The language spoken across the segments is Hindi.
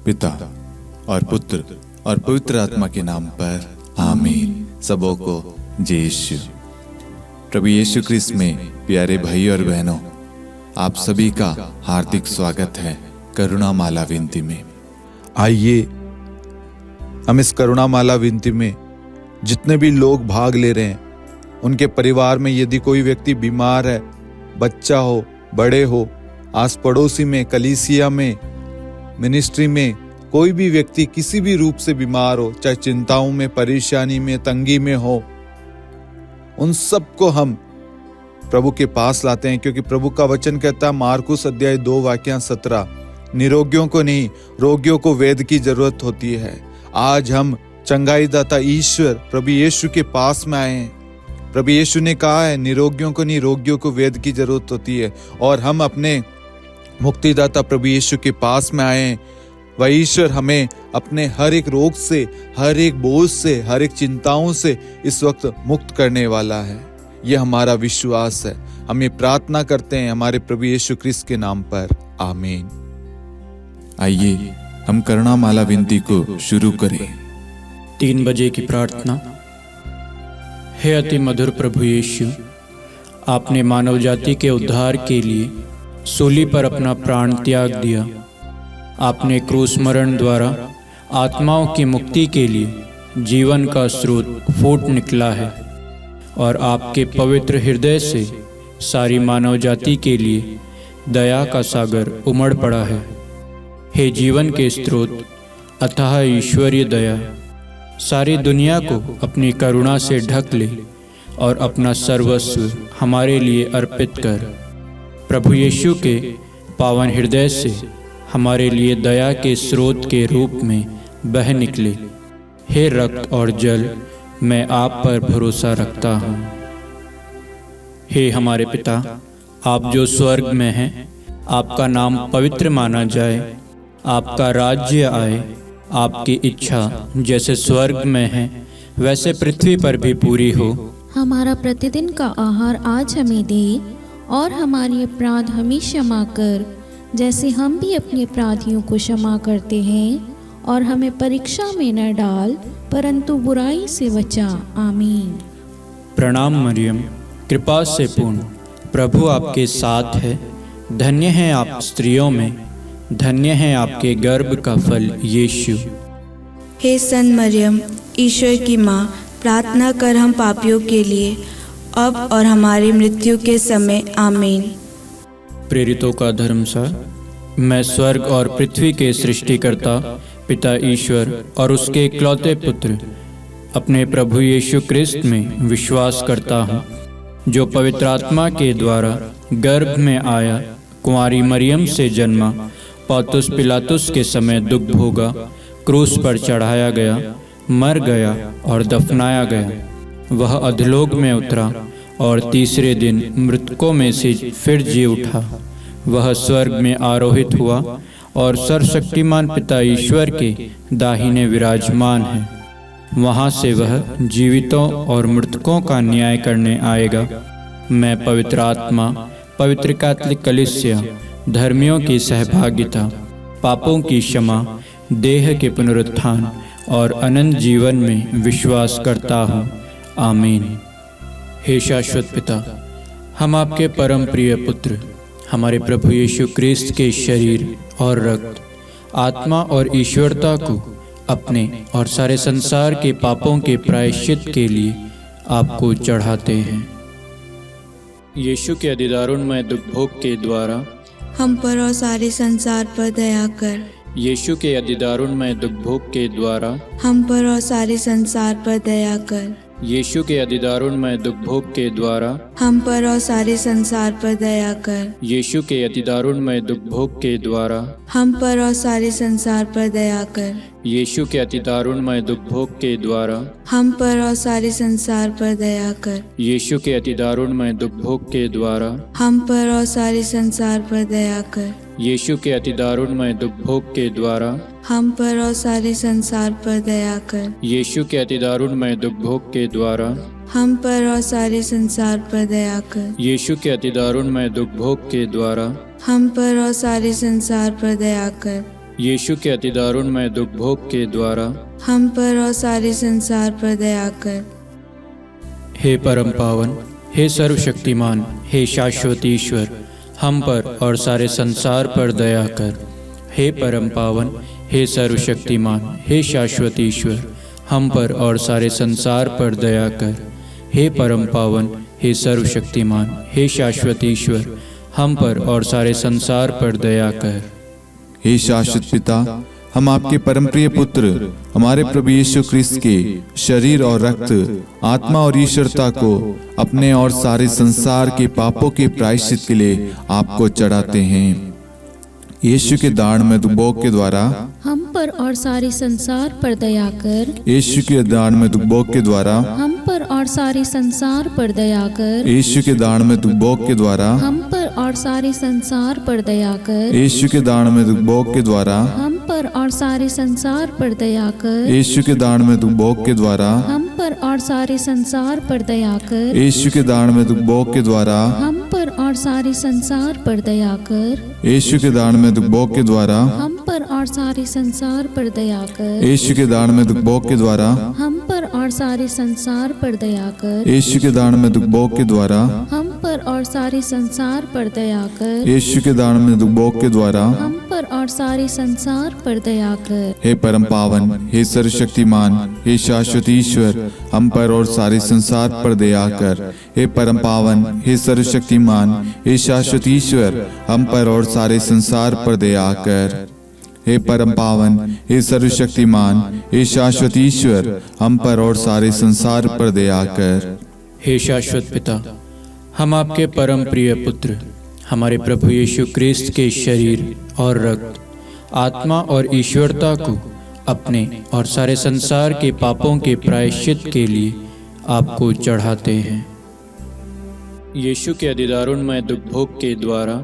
पिता और पुत्र और पवित्र आत्मा के नाम पर आमीन। सबों को जय यीशु। प्रभु यीशु क्रिस्त में प्यारे भाई और बहनों, आप सभी का हार्दिक स्वागत है करुणा माला विनती में। आइए हम इस करुणा माला विनती में जितने भी लोग भाग ले रहे हैं, उनके परिवार में यदि कोई व्यक्ति बीमार है, बच्चा हो, बड़े हो, आस पड़ोसी में, कलीसिया में, मिनिस्ट्री में कोई भी व्यक्ति किसी भी रूप से बीमार हो, चाहे चिंताओं में, परेशानी में, तंगी में हो, उन सबको हम प्रभु के पास लाते हैं। क्योंकि प्रभु का वचन कहता है, मार्कुस अध्याय 2 वाक्य 17, निरोगियों को नहीं, रोगियों को वैद्य की जरूरत होती है। आज हम चंगाई दाता ईश्वर प्रभु यीशु के पास में आए हैं। प्रभु यीशु ने कहा है, निरोगियों को नहीं, रोगियों को वैद्य की जरूरत होती है। और हम अपने मुक्तिदाता प्रभु यीशु के पास में आए हैं। वह ईश्वर हमें अपने हर एक रोग से, हर एक बोझ से, हर एक चिंताओं से इस वक्त मुक्त करने वाला है। यह हमारा विश्वास है। हम ये प्रार्थना करते हैं हमारे प्रभु यीशु क्रिस्त के नाम पर, आमीन। आइए हम करुणा माला विनती को शुरू करें। 3 बजे की प्रार्थना। हे अति मधुर प्रभु यीशु, आपने मानव जाति के उद्धार के लिए सूली पर अपना प्राण त्याग दिया। आपने क्रूस मरण द्वारा आत्माओं की मुक्ति के लिए जीवन का स्रोत फूट निकला है और आपके पवित्र हृदय से सारी मानव जाति के लिए दया का सागर उमड़ पड़ा है। हे जीवन के स्रोत अथाह ईश्वरीय दया, सारी दुनिया को अपनी करुणा से ढक ले और अपना सर्वस्व हमारे लिए अर्पित कर। प्रभु यीशु के पावन हृदय से हमारे लिए दया के स्रोत के रूप में बह निकले। हे रक्त और जल, मैं आप पर भरोसा रखता हूँ। हे हमारे पिता, आप जो स्वर्ग में हैं, आपका नाम पवित्र माना जाए, आपका राज्य आए, आपकी इच्छा जैसे स्वर्ग में है वैसे पृथ्वी पर भी पूरी हो। हमारा प्रतिदिन का आहार आज हमें दे और हमारे अपराध हमें क्षमा कर, जैसे हम भी अपने अपराधियों को क्षमा करते हैं, और हमें परीक्षा में न डाल परंतु बुराई से बचा। आमीन। प्रणाम मरियम, कृपा से पूर्ण, प्रभु आपके साथ है। धन्य है आप स्त्रियों में, धन्य है आपके गर्भ का फल यीशु। हे सन मरियम, ईश्वर की माँ, प्रार्थना कर हम पापियों के लिए, अब और हमारी मृत्यु के समय। आमीन। प्रेरितों का धर्मसार। मैं स्वर्ग और पृथ्वी के सृष्टिकर्ता पिता ईश्वर और उसके इकलौते पुत्र अपने प्रभु यीशु क्रिस्त में विश्वास करता हूँ, जो पवित्र आत्मा के द्वारा गर्भ में आया, कुंवारी मरियम से जन्मा, पौंतुस पिलातुस के समय दुख भोगा, क्रूस पर चढ़ाया गया, मर गया और दफनाया गया। वह अधोलोक में उतरा और तीसरे दिन मृतकों में से फिर जी उठा। वह स्वर्ग में आरोहित हुआ और सर्वशक्तिमान पिता ईश्वर के दाहिने विराजमान है। वहाँ से वह जीवितों और मृतकों का न्याय करने आएगा। मैं पवित्र आत्मा, पवित्र कैथोलिक कलीसिया, धर्मियों की सहभागिता, पापों की क्षमा, देह के पुनरुत्थान और अनंत जीवन में विश्वास करता हूँ। आमीन। हे शाश्वत पिता, हम आपके परम प्रिय पुत्र, हमारे प्रभु यीशु क्रिस्त के शरीर और रक्त, आत्मा और ईश्वरता को अपने और सारे संसार के पापों के प्रायश्चित के लिए आपको चढ़ाते हैं। यीशु के अधिदारुणमय दुख भोग के द्वारा हम पर और सारे संसार पर दया कर। यीशु के अधिदारुणमय दुख भोग के द्वारा हम पर और सारे संसार पर दया कर। यीशु के अधिदारुणमय दुख भोग के द्वारा हम पर और सारे संसार पर दया कर। यीशु के अधिदारुणमय दुख भोग के द्वारा हम पर और सारे संसार पर दया कर। यीशु के अधिदारुणमय दुख भोग के द्वारा हम पर और सारे संसार पर दया कर। यीशु के अधिदारुणमय दुख भोग के द्वारा हम पर और सारे संसार पर दया कर। यीशु के अधिदारुणमय दुख भोग के द्वारा हम पर और सारे संसार पर दया कर। यीशु के अधिदारुणमय दुख भोग के द्वारा हम पर और सारे संसार पर दया कर। यीशु के अतिदारुणमय दुख भोग के द्वारा हम पर और सारे संसार पर दया कर। यीशु के अति दारुणमय दुख भोग के द्वारा हम पर और सारे संसार पर दया कर। हे परम पावन, हे सर्वशक्तिमान, हे शाश्वत ईश्वर, हम पर और सारे संसार पर दया कर। हे परम पावन, हे सर्वशक्तिमान, हे शाश्वत ईश्वर, हम पर और सारे संसार पर दया कर। हे परम पावन, हे सर्वशक्तिमान, हे शाश्वत ईश्वर, हम पर और सारे संसार पर दया कर। हे शाश्वत पिता, हम आपके परम प्रिय पुत्र हमारे प्रभु यीशु क्रिस्त के शरीर और रक्त, आत्मा और ईश्वरता को अपने और सारे संसार के पापों के प्रायश्चित के लिए आपको चढ़ाते हैं। यीशु के दारुणमय दुख भोग के द्वारा हम पर और सारे संसार पर दया कर। यीशु के दारुणमय दुख भोग के द्वारा हम पर और सारे संसार पर दया कर। यीशु के दारुणमय दुख भोग के द्वारा हम पर और सारे संसार पर दया कर। यीशु के दारुणमय दुख भोग के द्वारा हम पर और सारे संसार पर दया कर। यीशु के दारुणमय दुख भोग के द्वारा हम पर और सारे संसार पर दया कर। यीशु के दारुणमय दुख भोग के द्वारा हम पर और सारे संसार पर दया कर। यीशु के दारुणमय दुख भोग के द्वारा हम पर और सारे संसार पर दया कर। यीशु के दारुणमय दुख भोग के द्वारा हम पर और सारे संसार पर दया कर। यीशु के दारुणमय दुख भोग के द्वारा हम पर और सारे संसार पर दया कर। यीशु के दारुणमय दुख भोग के द्वारा हम पर और सारे संसार पर दया कर। हे परम पावन, हे सर्वशक्तिमान, हे शाश्वत ईश्वर, हम पर और सारे संसार पर दया कर। हे परम पावन, हे सर्वशक्तिमान, हे शाश्वत ईश्वर, हम पर और सारे संसार पर दया कर। हे परम पावन, हे सर्वशक्तिमान, हे शाश्वत ईश्वर, हम पर और सारे संसार पर दया कर। हे शाश्वत पिता, हम आपके परम प्रिय पुत्र हमारे प्रभु यीशु क्रिस्त के शरीर और रक्त, आत्मा और ईश्वरता को अपने और सारे संसार के पापों के प्रायश्चित के लिए आपको चढ़ाते हैं। यीशु के अति दारुणमय दुख भोग के द्वारा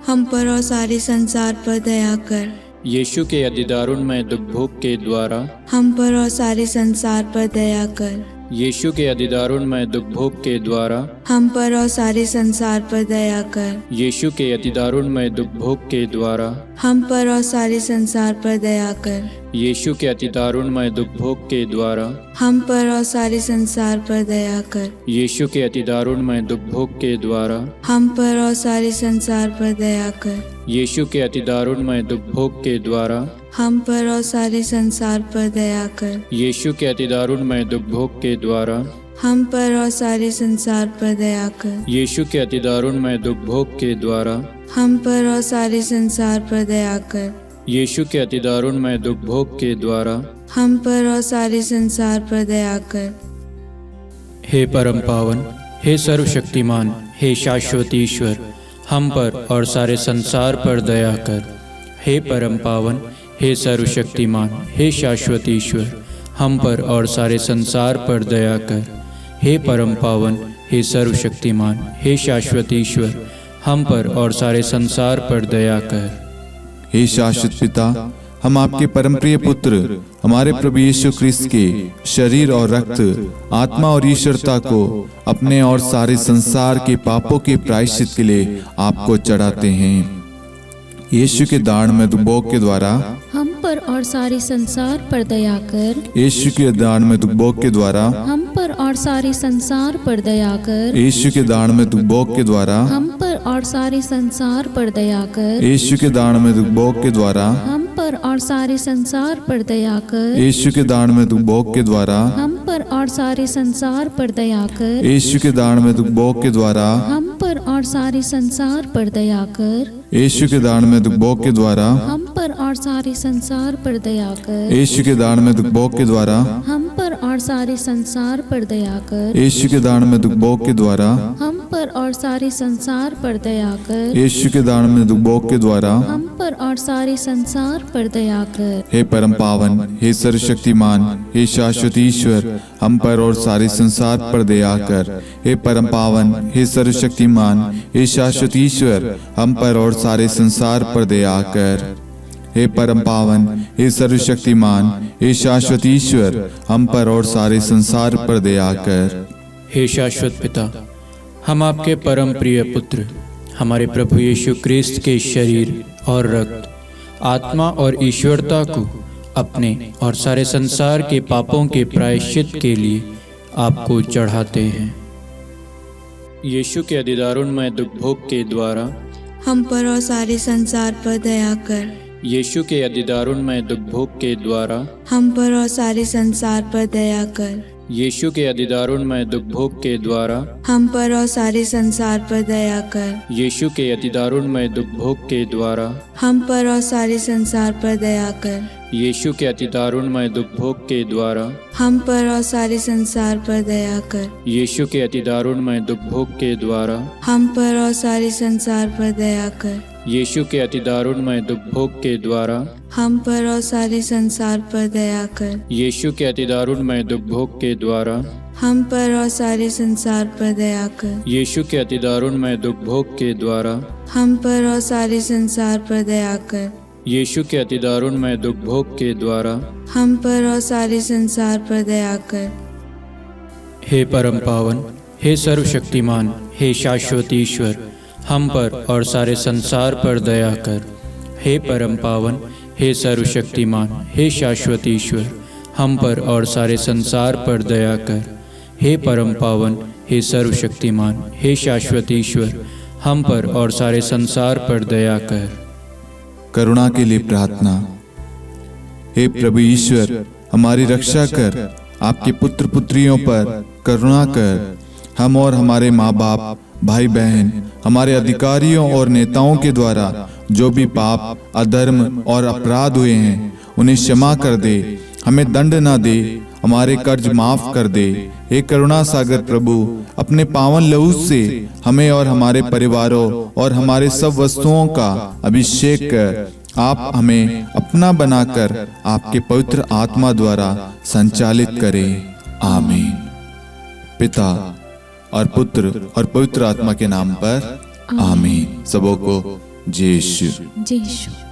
हम पर और सारे संसार पर दया कर। यीशु के अति दारुणमय दुख भोग के द्वारा हम पर और सारे संसार पर दया कर। यीशु के अति दारुणमय दुख भोग के द्वारा हम पर और सारे संसार पर दया कर। यीशु के अति दारुणमय दुख भोग के द्वारा हम पर और सारे संसार पर दया कर। यीशु के अति दारुणमय दुख भोग के द्वारा हम पर और सारे संसार पर दया कर। यीशु के अति दारुणमय दुख भोग के द्वारा हम पर और सारे संसार पर दया कर। यीशु के अति दारुणमय दुख भोग के द्वारा हम पर और सारे संसार पर दया कर। यीशु के अति दारुणमय दुख भोग के द्वारा हम पर और सारे संसार पर दया कर। यीशु के अति दारुणमय दुख भोग के द्वारा हम पर और सारे संसार पर दया कर। यीशु के अति दारुणमय दुख भोग के द्वारा हम पर और सारे संसार पर दया कर। हे परम पावन, हे सर्वशक्तिमान, हे शाश्वत ईश्वर, हम पर और सारे संसार पर दया कर। हे परम पावन, हे सर्वशक्तिमान, हे शाश्वत ईश्वर, हम पर और सारे संसार पर दया कर। हे परम पावन, हे सर्वशक्तिमान, हे शाश्वत ईश्वर, हम पर और सारे संसार पर दया कर। हे शाश्वत पिता, हम आपके परम प्रिय पुत्र हमारे प्रभु यीशु क्रिस्त के शरीर और रक्त, आत्मा और ईश्वरता को अपने और सारे संसार के पापों के प्रायश्चित के लिए आपको चढ़ाते हैं। यीशु के दारुणमय दुख भोग के द्वारा हम पर और सारे संसार पर दया कर। यीशु के दारुणमय दुख भोग के द्वारा हम पर और सारे संसार पर दया कर। यीशु के दारुणमय दुख भोग के द्वारा हम पर और सारे संसार पर दया कर। यीशु के दारुणमय दुख भोग के द्वारा हम पर और सारे संसार पर दया कर। यीशु के दारुणमय दुख भोग के द्वारा हम पर और सारे संसार पर दया कर। यीशु के दारुणमय दुख भोग के द्वारा हम पर और सारे संसार पर दया कर। यीशु के दारुणमय दुख भोग के द्वारा हम पर और सारे संसार पर दया कर। यीशु के दारुणमय दुख भोग के द्वारा हम पर और सारे संसार पर दया कर। यीशु के दारुणमय दुख भोग के द्वारा हम पर और सारे संसार पर दया कर। यीशु के दारुणमय दुख भोग के द्वारा हम पर और सारे संसार पर दया कर। हे परम पावन, हे सर्वशक्तिमान, हे शाश्वत ईश्वर, हम पर और सारे संसार पर दया कर। हे परम पावन, हे सर्वशक्तिमान, हे शाश्वत ईश्वर, हम पर और सारे संसार पर दया कर। हे परम पावन, हे सर्वशक्तिमान, हे शाश्वत ईश्वर, हम पर और सारे संसार पर दया कर। हे शाश्वत पिता, हम आपके परम प्रिय पुत्र हमारे प्रभु यीशु क्रिस्त के शरीर और रक्त, आत्मा और ईश्वरता को अपने और सारे संसार के पापों के प्रायश्चित के लिए आपको चढ़ाते हैं। यीशु के अधिदारुणमय दुखभोग के द्वारा हम पर और सारे संसार पर दया कर। यीशु के अधिदारुणमय दुखभोग के द्वारा हम पर और सारे संसार पर दया कर। यीशु के अधिदारुणमय दुखभोग के द्वारा हम पर और सारे संसार पर दया कर। यीशु के अधिदारुणमय दुखभोग के द्वारा हम पर और सारे संसार पर दया कर। यीशु के अधिदारुणमय दुखभोग के द्वारा हम पर और सारे संसार पर दया कर। यीशु के अधिदारुणमय दुखभोग के द्वारा हम पर और सारे संसार पर दया कर। यीशु के अधिदारुणमय दुखभोग के द्वारा हम पर और सारे संसार पर दया कर। यीशु के अधिदारुणमय दुखभोग के द्वारा हम पर और सारे संसार पर दया कर। यीशु के अधिदारुणमय दुखभोग के द्वारा हम पर और सारे संसार पर दया कर। यीशु के अधिदारुणमय दुखभोग के द्वारा हम पर और सारे संसार पर दया कर। हे परम पावन, हे सर्वशक्तिमान, हे शाश्वत ईश्वर, हम पर और सारे संसार पर दया कर। हे परम पावन, हे सर्वशक्तिमान, हे शाश्वत ईश्वर, हम पर और सारे संसार पर दया कर। हे परम पावन, हे सर्वशक्तिमान, हे शाश्वत ईश्वर, हम पर और सारे संसार पर दया कर। करुणा के लिए प्रार्थना। हे प्रभु ईश्वर, हमारी रक्षा कर, आपके पुत्र पुत्रियों पर करुणा कर। हम और हमारे माँ बाप, भाई बहन, हमारे अधिकारियों और नेताओं के द्वारा जो भी पाप, अधर्म और अपराध हुए हैं उन्हें क्षमा कर दे, हमें दंड ना दे, हमारे कर्ज माफ कर दे। हे करुणा सागर प्रभु, अपने पावन लहू से हमें और हमारे परिवारों और हमारे सब वस्तुओं का अभिषेक कर। आप हमें अपना बनाकर आपके पवित्र आत्मा द्वारा संचालित करें। आमीन। पिता और पुत्र और पवित्र आत्मा के नाम पर आमीन। सबों को जय यीशु। जय यीशु।